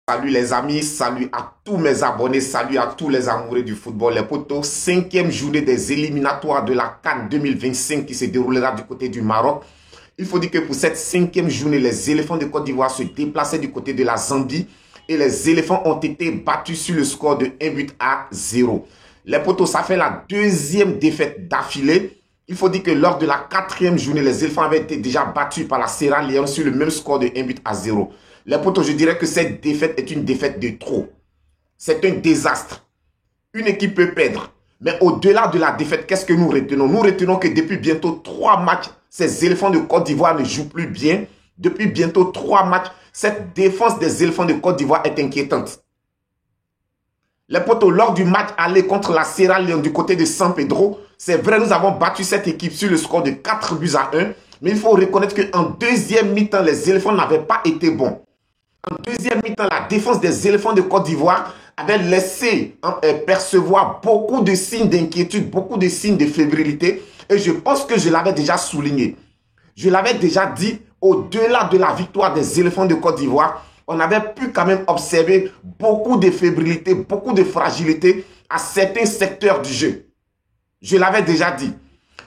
Salut les amis, salut à tous mes abonnés, salut à tous les amoureux du football. Les potos, 5e journée des éliminatoires de la CAN 2025 qui se déroulera du côté du Maroc. Il faut dire que pour cette 5e journée, les éléphants de Côte d'Ivoire se déplaçaient du côté de la Zambie et les éléphants ont été battus sur le score de 1-0. Les potos, ça fait la 2e défaite d'affilée. Il faut dire que lors de la 4e journée, les éléphants avaient été déjà battus par la Sierra Leone sur le même score de 1-0. Les potos, je dirais que cette défaite est une défaite de trop. C'est un désastre. Une équipe peut perdre. Mais au-delà de la défaite, qu'est-ce que nous retenons? Nous retenons que depuis bientôt 3 matchs, ces éléphants de Côte d'Ivoire ne jouent plus bien. Depuis bientôt 3 matchs, cette défense des éléphants de Côte d'Ivoire est inquiétante. Les potos, lors du match aller contre la Sierra Leone du côté de San Pedro, c'est vrai, nous avons battu cette équipe sur le score de 4-1. Mais il faut reconnaître qu'en deuxième mi-temps, les éléphants n'avaient pas été bons. En deuxième mi-temps, la défense des éléphants de Côte d'Ivoire avait laissé percevoir beaucoup de signes d'inquiétude, beaucoup de signes de fébrilité. Et je pense que je l'avais déjà souligné. Je l'avais déjà dit, au-delà de la victoire des éléphants de Côte d'Ivoire, on avait pu quand même observer beaucoup de fébrilité, beaucoup de fragilité à certains secteurs du jeu. Je l'avais déjà dit.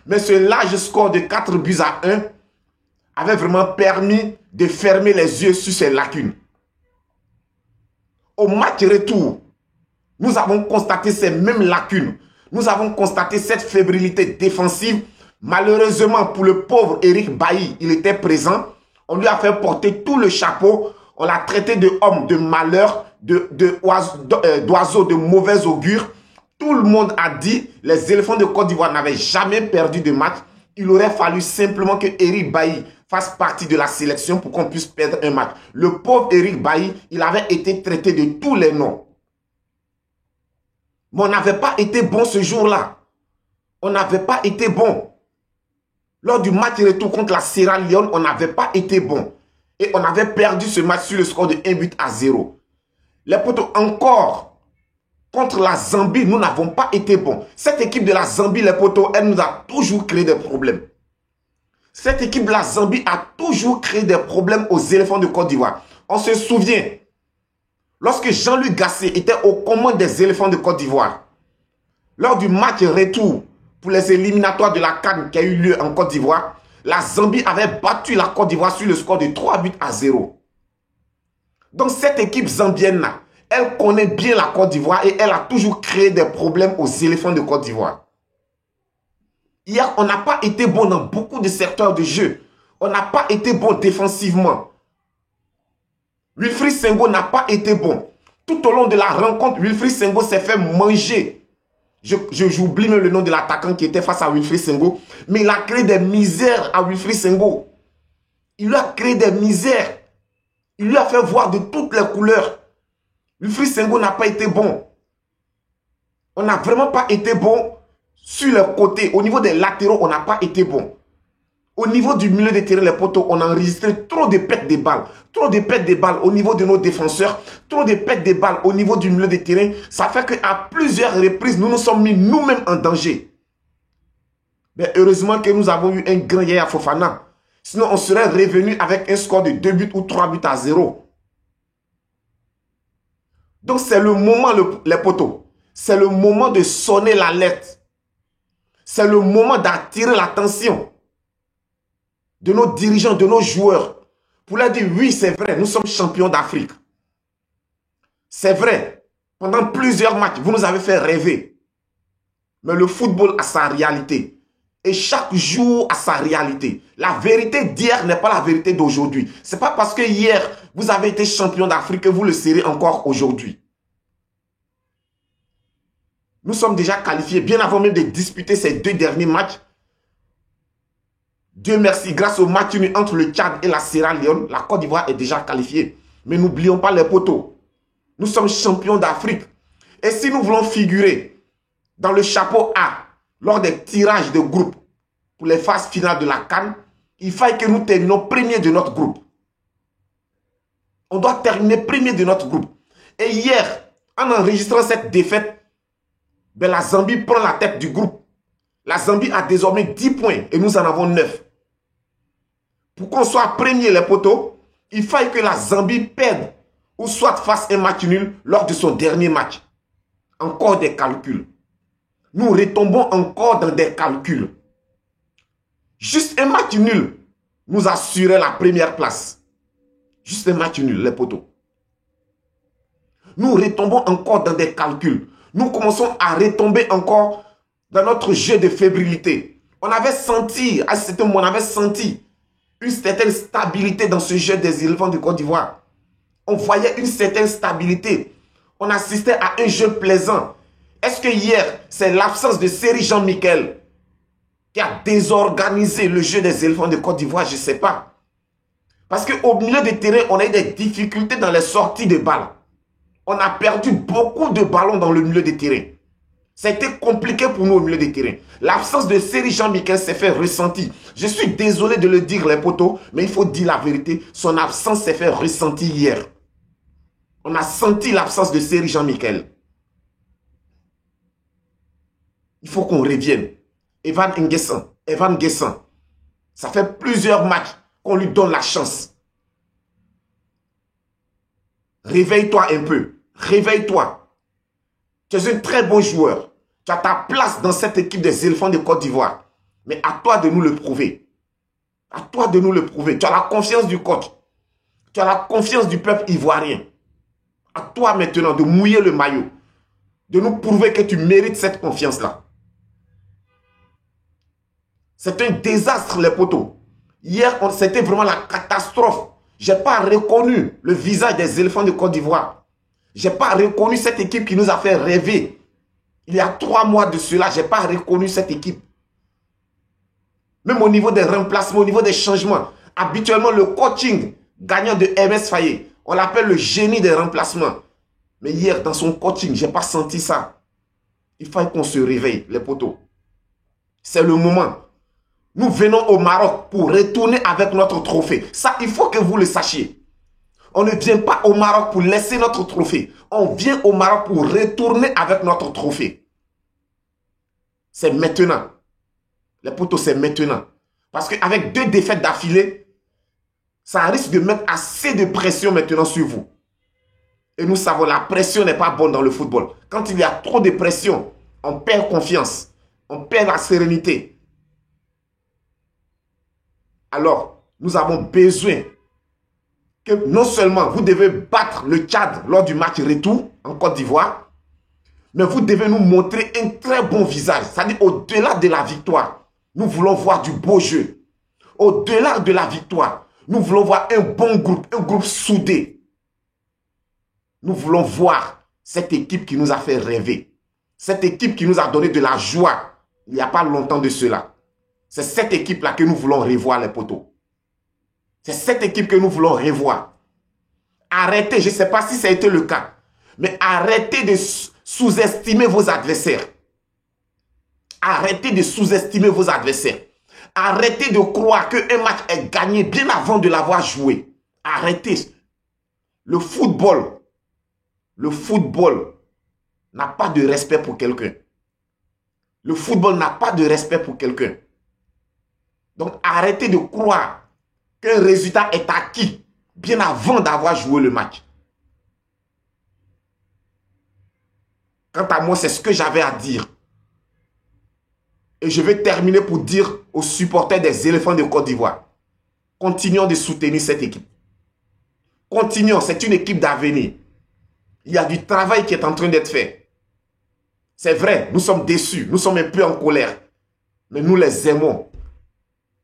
Mais ce large score de 4-1 avait vraiment permis de fermer les yeux sur ces lacunes. Au match retour, nous avons constaté ces mêmes lacunes. Nous avons constaté cette fébrilité défensive. Malheureusement, pour le pauvre Eric Bailly, il était présent. On lui a fait porter tout le chapeau. On l'a traité de homme de malheur, d'oiseau de mauvais augure. Tout le monde a dit, les éléphants de Côte d'Ivoire n'avaient jamais perdu de match. Il aurait fallu simplement que Eric Bailly fasse partie de la sélection pour qu'on puisse perdre un match. Le pauvre Eric Bailly, il avait été traité de tous les noms. Mais on n'avait pas été bon ce jour-là. On n'avait pas été bon. Lors du match retour contre la Sierra Leone, on n'avait pas été bon. Et on avait perdu ce match sur le score de 1-0. Les potos, encore, contre la Zambie, nous n'avons pas été bons. Cette équipe de la Zambie, les potos, elle nous a toujours créé des problèmes. Cette équipe de la Zambie a toujours créé des problèmes aux éléphants de Côte d'Ivoire. On se souvient, lorsque Jean-Luc Gasset était aux commandes des éléphants de Côte d'Ivoire, lors du match retour pour les éliminatoires de la CAN qui a eu lieu en Côte d'Ivoire, la Zambie avait battu la Côte d'Ivoire sur le score de 3-0. Donc cette équipe zambienne-là, elle connaît bien la Côte d'Ivoire et elle a toujours créé des problèmes aux éléphants de Côte d'Ivoire. Hier, on n'a pas été bon dans beaucoup de secteurs de jeu. On n'a pas été bon défensivement. Wilfried Senghor n'a pas été bon. Tout au long de la rencontre, Wilfried Senghor s'est fait manger. J'oublie même le nom de l'attaquant qui était face à Wilfried Senghor. Mais il a créé des misères à Wilfried Senghor. Il lui a créé des misères. Il lui a fait voir de toutes les couleurs. Wilfried Senghor n'a pas été bon. On n'a vraiment pas été bon sur les côtés. Au niveau des latéraux, on n'a pas été bon. Au niveau du milieu de terrain, les poteaux, on a enregistré trop de pertes de balles. Trop de pertes de balles au niveau de nos défenseurs. Trop de pertes de balles au niveau du milieu de terrain. Ça fait qu'à plusieurs reprises, nous nous sommes mis nous-mêmes en danger. Mais heureusement que nous avons eu un grand Yaya Fofana. Sinon, on serait revenu avec un score de 2 buts ou 3-0. Donc, c'est le moment, les poteaux. C'est le moment de sonner l'alerte. C'est le moment d'attirer l'attention de nos dirigeants, de nos joueurs. Pour leur dire, oui, c'est vrai, nous sommes champions d'Afrique. C'est vrai, pendant plusieurs matchs, vous nous avez fait rêver. Mais le football a sa réalité. Et chaque jour a sa réalité. La vérité d'hier n'est pas la vérité d'aujourd'hui. Ce n'est pas parce que hier, vous avez été champion d'Afrique que vous le serez encore aujourd'hui. Nous sommes déjà qualifiés, bien avant même de disputer ces 2 derniers matchs. Dieu merci, grâce au match nul entre le Tchad et la Sierra Leone, la Côte d'Ivoire est déjà qualifiée. Mais n'oublions pas les poteaux. Nous sommes champions d'Afrique. Et si nous voulons figurer dans le chapeau A, lors des tirages de groupe pour les phases finales de la CAN, il faut que nous terminions premier de notre groupe. On doit terminer premier de notre groupe. Et hier, en enregistrant cette défaite, ben la Zambie prend la tête du groupe. La Zambie a désormais 10 points et nous en avons 9. Pour qu'on soit premier les poteaux, il faut que la Zambie perde ou soit fasse un match nul lors de son dernier match. Encore des calculs. Nous retombons encore dans des calculs. Juste un match nul nous assurait la première place. Juste un match nul, les potos. Nous retombons encore dans des calculs. Nous commençons à retomber encore dans notre jeu de fébrilité. On avait senti, à ce moment, on avait senti une certaine stabilité dans ce jeu des éléphants de Côte d'Ivoire. On voyait une certaine stabilité. On assistait à un jeu plaisant. Est-ce que hier, c'est l'absence de Seri Jean-Michel qui a désorganisé le jeu des éléphants de Côte d'Ivoire? Je ne sais pas. Parce qu'au milieu du terrain, on a eu des difficultés dans les sorties de balles. On a perdu beaucoup de ballons dans le milieu du terrain. C'était compliqué pour nous au milieu du terrain. L'absence de Seri Jean-Michel s'est fait ressentir. Je suis désolé de le dire, les potos, mais il faut dire la vérité. Son absence s'est fait ressentir hier. On a senti l'absence de Seri Jean-Michel. Il faut qu'on revienne. Evan Guessant. Ça fait plusieurs matchs qu'on lui donne la chance. Réveille-toi un peu. Réveille-toi. Tu es un très bon joueur. Tu as ta place dans cette équipe des éléphants de Côte d'Ivoire. Mais à toi de nous le prouver. À toi de nous le prouver. Tu as la confiance du coach. Tu as la confiance du peuple ivoirien. À toi maintenant de mouiller le maillot. De nous prouver que tu mérites cette confiance-là. C'est un désastre, les potos. Hier, c'était vraiment la catastrophe. Je n'ai pas reconnu le visage des éléphants de Côte d'Ivoire. Je n'ai pas reconnu cette équipe qui nous a fait rêver. Il y a 3 mois de cela, je n'ai pas reconnu cette équipe. Même au niveau des remplacements, au niveau des changements. Habituellement, le coaching gagnant de MS Fayet, on l'appelle le génie des remplacements. Mais hier, dans son coaching, je n'ai pas senti ça. Il fallait qu'on se réveille, les potos. C'est le moment. Nous venons au Maroc pour retourner avec notre trophée. Ça, il faut que vous le sachiez. On ne vient pas au Maroc pour laisser notre trophée. On vient au Maroc pour retourner avec notre trophée. C'est maintenant. Les potos, c'est maintenant. Parce qu'avec 2 défaites d'affilée, ça risque de mettre assez de pression maintenant sur vous. Et nous savons, la pression n'est pas bonne dans le football. Quand il y a trop de pression, on perd confiance. On perd la sérénité. Alors, nous avons besoin que non seulement vous devez battre le Tchad lors du match retour en Côte d'Ivoire, mais vous devez nous montrer un très bon visage. C'est-à-dire, au-delà de la victoire, nous voulons voir du beau jeu. Au-delà de la victoire, nous voulons voir un groupe soudé. Nous voulons voir cette équipe qui nous a fait rêver. Cette équipe qui nous a donné de la joie il n'y a pas longtemps de cela. C'est cette équipe-là que nous voulons revoir, les potos. C'est cette équipe que nous voulons revoir. Arrêtez, je ne sais pas si ça a été le cas, mais arrêtez de sous-estimer vos adversaires. Arrêtez de sous-estimer vos adversaires. Arrêtez de croire qu'un match est gagné bien avant de l'avoir joué. Arrêtez. Le football n'a pas de respect pour quelqu'un. Le football n'a pas de respect pour quelqu'un. Donc, arrêtez de croire qu'un résultat est acquis bien avant d'avoir joué le match. Quant à moi, c'est ce que j'avais à dire. Et je vais terminer pour dire aux supporters des éléphants de Côte d'Ivoire, continuons de soutenir cette équipe. Continuons, c'est une équipe d'avenir. Il y a du travail qui est en train d'être fait. C'est vrai, nous sommes déçus, nous sommes un peu en colère. Mais nous les aimons.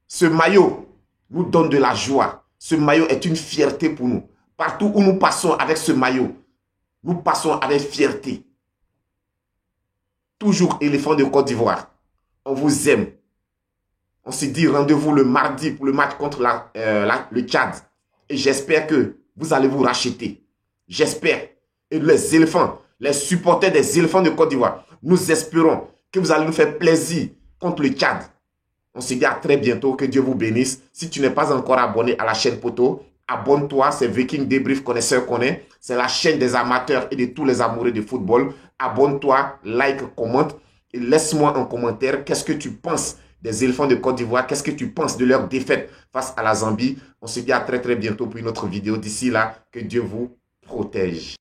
Ce maillot nous donne de la joie. Ce maillot est une fierté pour nous. Partout où nous passons avec ce maillot, nous passons avec fierté. Toujours éléphant de Côte d'Ivoire. On vous aime. On se dit rendez-vous le mardi pour le match contre le Tchad. Et j'espère que vous allez vous racheter. J'espère. Et les éléphants, les supporters des éléphants de Côte d'Ivoire, nous espérons que vous allez nous faire plaisir contre le Tchad. On se dit à très bientôt. Que Dieu vous bénisse. Si tu n'es pas encore abonné à la chaîne Poto, abonne-toi. C'est Viking Débrief Connaisseur qu'on est. C'est la chaîne des amateurs et de tous les amoureux de football. Abonne-toi, like, commente. Et laisse-moi un commentaire. Qu'est-ce que tu penses des éléphants de Côte d'Ivoire? Qu'est-ce que tu penses de leur défaite face à la Zambie? On se dit à très bientôt pour une autre vidéo. D'ici là, que Dieu vous protège.